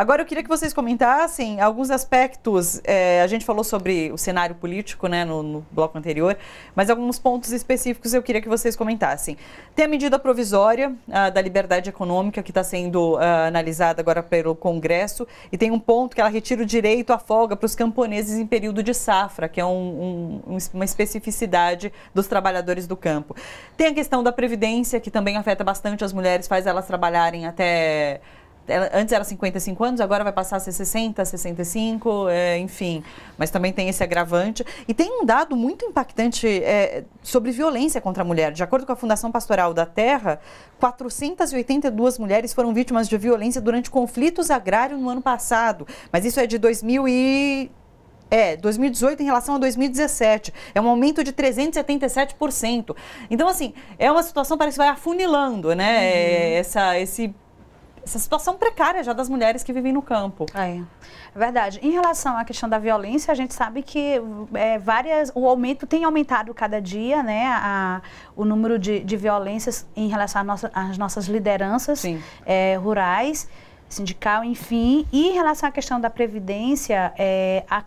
Agora eu queria que vocês comentassem alguns aspectos, a gente falou sobre o cenário político, né, no bloco anterior, mas alguns pontos específicos eu queria que vocês comentassem. Tem a medida provisória da liberdade econômica que está sendo analisada agora pelo Congresso e tem um ponto que ela retira o direito à folga para os camponeses em período de safra, que é uma especificidade dos trabalhadores do campo. Tem a questão da Previdência, que também afeta bastante as mulheres, faz elas trabalharem até... Antes era 55 anos, agora vai passar a ser 60, 65, enfim. Mas também tem esse agravante. E tem um dado muito impactante sobre violência contra a mulher. De acordo com a Fundação Pastoral da Terra, 482 mulheres foram vítimas de violência durante conflitos agrários no ano passado. Mas isso é de 2018 em relação a 2017. É um aumento de 377%. Então, assim, é uma situação que parece que vai afunilando, né? Essa situação precária já das mulheres que vivem no campo. É verdade. Em relação à questão da violência, a gente sabe que o aumento tem aumentado cada dia, né? O número de violências em relação às nossas lideranças rurais, sindical, enfim. E em relação à questão da Previdência,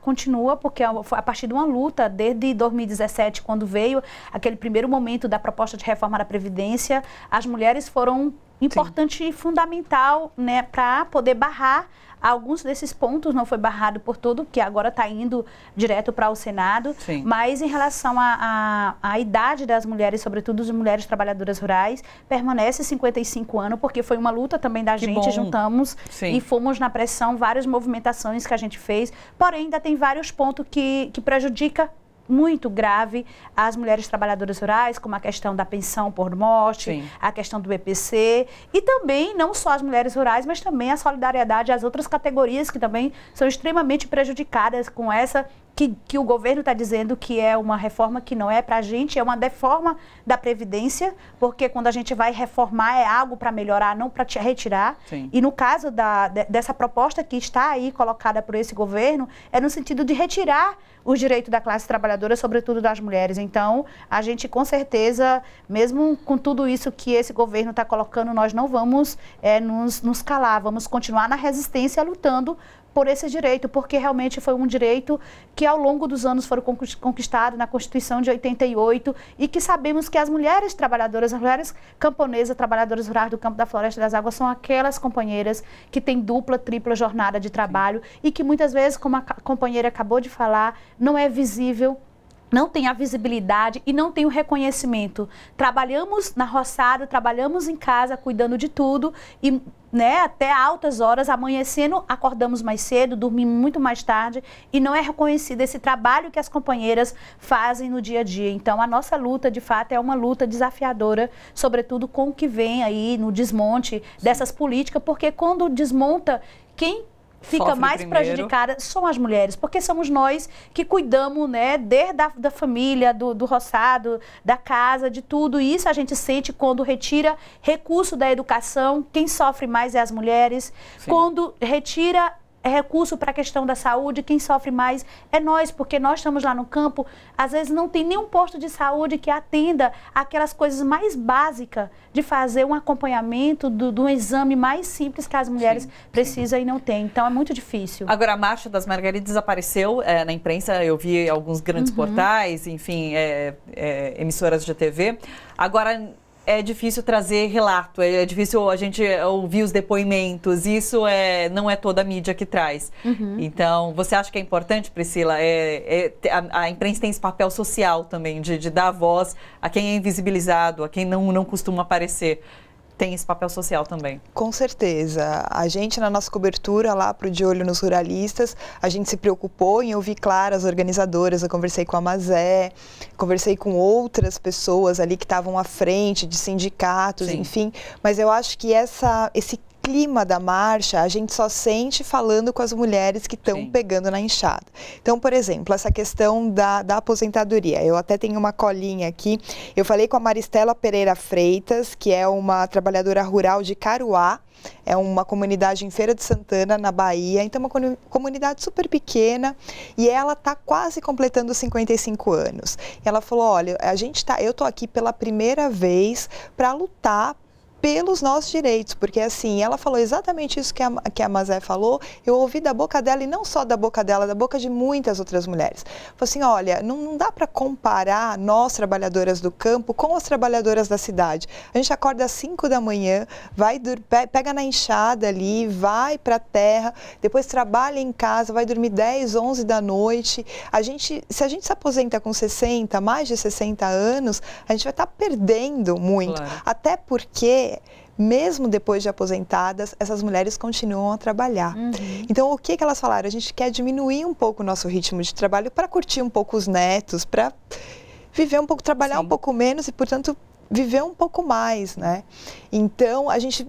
continua, porque foi a partir de uma luta, desde 2017, quando veio aquele primeiro momento da proposta de reforma da Previdência, as mulheres foram importante e fundamental, né, para poder barrar alguns desses pontos. Não foi barrado por tudo, porque agora está indo direto para o Senado. Sim. Mas em relação à idade das mulheres, sobretudo das mulheres trabalhadoras rurais, permanece 55 anos, porque foi uma luta também da gente, juntamos e fomos na pressão, várias movimentações que a gente fez, porém ainda tem vários pontos que prejudicam muito grave as mulheres trabalhadoras rurais, como a questão da pensão por morte, a questão do EPC, e também não só as mulheres rurais, mas também a solidariedade às outras categorias que também são extremamente prejudicadas com essa que o governo está dizendo que é uma reforma que não é para a gente, é uma deforma da Previdência, porque quando a gente vai reformar é algo para melhorar, não para retirar. Sim. E no caso dessa proposta que está aí colocada por esse governo, é no sentido de retirar os direitos da classe trabalhadora, sobretudo das mulheres. Então, a gente com certeza, mesmo com tudo isso que esse governo está colocando, nós não vamos nos calar, vamos continuar na resistência lutando por esse direito, porque realmente foi um direito que ao longo dos anos foram conquistado na Constituição de 88 e que sabemos que as mulheres trabalhadoras, as mulheres camponesas, trabalhadoras rurais do campo, da floresta e das águas, são aquelas companheiras que têm dupla, tripla jornada de trabalho e que muitas vezes, como a companheira acabou de falar, não é visível, não tem a visibilidade e não tem o reconhecimento. Trabalhamos na roçada, trabalhamos em casa, cuidando de tudo e até altas horas, amanhecendo, acordamos mais cedo, dormimos muito mais tarde e não é reconhecido esse trabalho que as companheiras fazem no dia a dia. Então, a nossa luta, de fato, é uma luta desafiadora, sobretudo com o que vem aí no desmonte dessas políticas, porque quando desmonta, quem fica mais prejudicada são as mulheres, porque somos nós que cuidamos, desde da família, do roçado, da casa, de tudo. E isso a gente sente quando retira recurso da educação, quem sofre mais é as mulheres. Sim. Quando retira recurso para a questão da saúde, quem sofre mais é nós, porque nós estamos lá no campo, às vezes não tem nenhum posto de saúde que atenda aquelas coisas mais básicas de fazer um acompanhamento do exame mais simples que as mulheres precisam e não tem. Então é muito difícil. Agora, a Marcha das Margaridas apareceu na imprensa, eu vi alguns grandes portais, enfim, emissoras de TV. Agora, é difícil trazer relato, é difícil a gente ouvir os depoimentos, isso não é toda a mídia que traz. Então, você acha que é importante, Priscila? A imprensa tem esse papel social também, de dar voz a quem é invisibilizado, a quem não costuma aparecer. Tem esse papel social também. Com certeza. A gente, na nossa cobertura lá para o De Olho nos Ruralistas, a gente se preocupou em ouvir, claro, as organizadoras. Eu conversei com a Mazé, conversei com outras pessoas ali que estavam à frente de sindicatos, enfim. Mas eu acho que esse clima da marcha a gente só sente falando com as mulheres que estão pegando na enxada. Então, por exemplo, essa questão da aposentadoria. Eu até tenho uma colinha aqui. Eu falei com a Maristela Pereira Freitas, que é uma trabalhadora rural de Caruá. É uma comunidade em Feira de Santana, na Bahia. Então, uma comunidade super pequena. E ela está quase completando 55 anos. E ela falou, olha, eu estou aqui pela primeira vez para lutar pelos nossos direitos, porque assim, ela falou exatamente isso que a Mazé falou, eu ouvi da boca dela, e não só da boca dela, da boca de muitas outras mulheres. Falou assim, olha, não dá para comparar nós, trabalhadoras do campo, com as trabalhadoras da cidade. A gente acorda às 5 da manhã, pega na enxada ali, vai para a terra, depois trabalha em casa, vai dormir 10, 11 da noite. Se a gente se aposenta com 60, mais de 60 anos, a gente vai estar perdendo muito, claro. Até porque, mesmo depois de aposentadas, essas mulheres continuam a trabalhar. Então, o que elas falaram? A gente quer diminuir um pouco o nosso ritmo de trabalho para curtir um pouco os netos, para viver um pouco, trabalhar um pouco menos e, portanto, viver um pouco mais, né? Então, a gente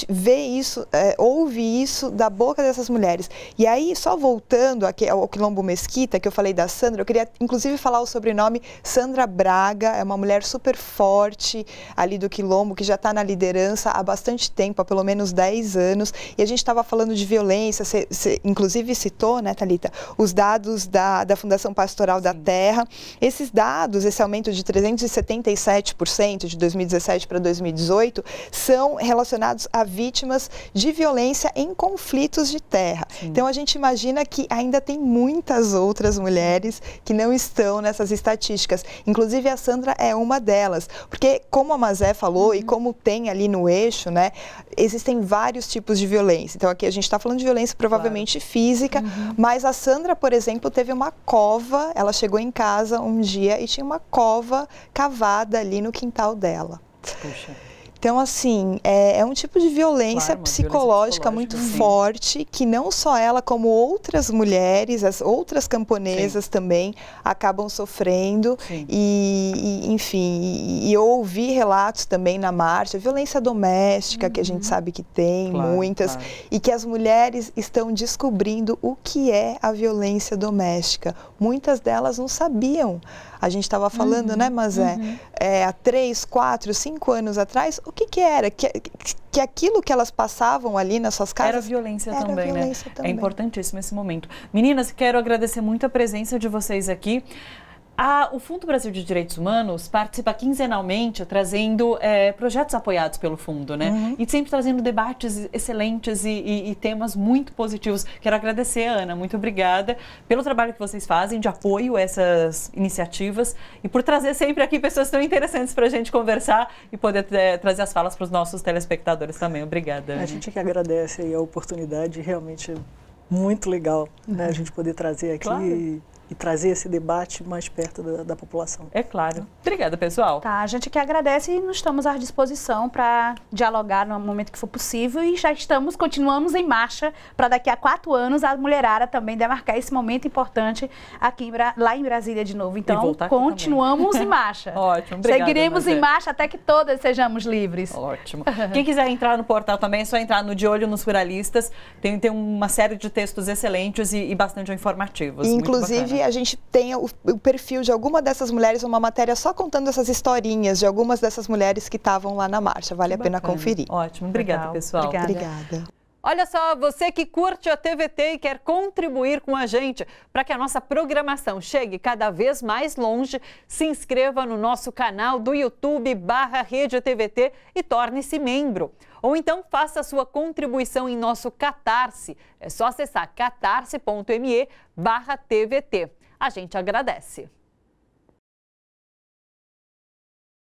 vê isso, ouve isso da boca dessas mulheres. E aí, só voltando aqui ao Quilombo Mesquita, que eu falei da Sandra, eu queria, inclusive, falar o sobrenome Sandra Braga, é uma mulher super forte ali do Quilombo, que já está na liderança há bastante tempo, há pelo menos 10 anos. E a gente estava falando de violência, você inclusive citou, né, Thalita, os dados da Fundação Pastoral da Terra. Esses dados, esse aumento de 377% de 2017 para 2018, são relacionados a vítimas de violência em conflitos de terra. Sim. Então, a gente imagina que ainda tem muitas outras mulheres que não estão nessas estatísticas. Inclusive, a Sandra é uma delas. Porque, como a Mazé falou, e como tem ali no eixo, né, existem vários tipos de violência. Então, aqui a gente está falando de violência provavelmente física, mas a Sandra, por exemplo, teve uma cova, ela chegou em casa um dia e tinha uma cova cavada ali no quintal dela. Puxa. Então, assim, é um tipo de violência psicológica muito forte, que não só ela, como outras mulheres, as outras camponesas também acabam sofrendo. Enfim, eu ouvi relatos também na marcha, violência doméstica, que a gente sabe que tem muitas, e que as mulheres estão descobrindo o que é a violência doméstica. Muitas delas não sabiam. A gente estava falando, né, Mazé, há 3, 4, 5 anos atrás, o que era? Que aquilo que elas passavam ali nas suas casas... Era violência também, né? É importantíssimo esse momento. Meninas, quero agradecer muito a presença de vocês aqui. O Fundo Brasil de Direitos Humanos participa quinzenalmente trazendo projetos apoiados pelo Fundo, né? E sempre trazendo debates excelentes e temas muito positivos. Quero agradecer, Ana, muito obrigada pelo trabalho que vocês fazem de apoio a essas iniciativas e por trazer sempre aqui pessoas tão interessantes para a gente conversar e poder trazer as falas para os nossos telespectadores também. Obrigada. A gente que agradece aí a oportunidade, realmente é muito legal, né, a gente poder trazer aqui e trazer esse debate mais perto da população. É claro. Obrigada, pessoal. Tá, a gente que agradece e nós estamos à disposição para dialogar no momento que for possível e já continuamos em marcha para daqui a 4 anos a mulherada também demarcar esse momento importante aqui lá em Brasília de novo. Então, continuamos em marcha. Ótimo, obrigada. Seguiremos em marcha até que todas sejamos livres. Ótimo. Quem quiser entrar no portal também é só entrar no De Olho nos Ruralistas. Tem uma série de textos excelentes e bastante informativos. Inclusive, a gente tem o perfil de alguma dessas mulheres, uma matéria só contando essas historinhas de algumas dessas mulheres que estavam lá na marcha. Vale a pena conferir. Ótimo. Obrigada, pessoal. Obrigada. Olha só, você que curte a TVT e quer contribuir com a gente para que a nossa programação chegue cada vez mais longe, se inscreva no nosso canal do YouTube/Rede TVT e torne-se membro. Ou então faça a sua contribuição em nosso Catarse. É só acessar catarse.me/TVT. A gente agradece.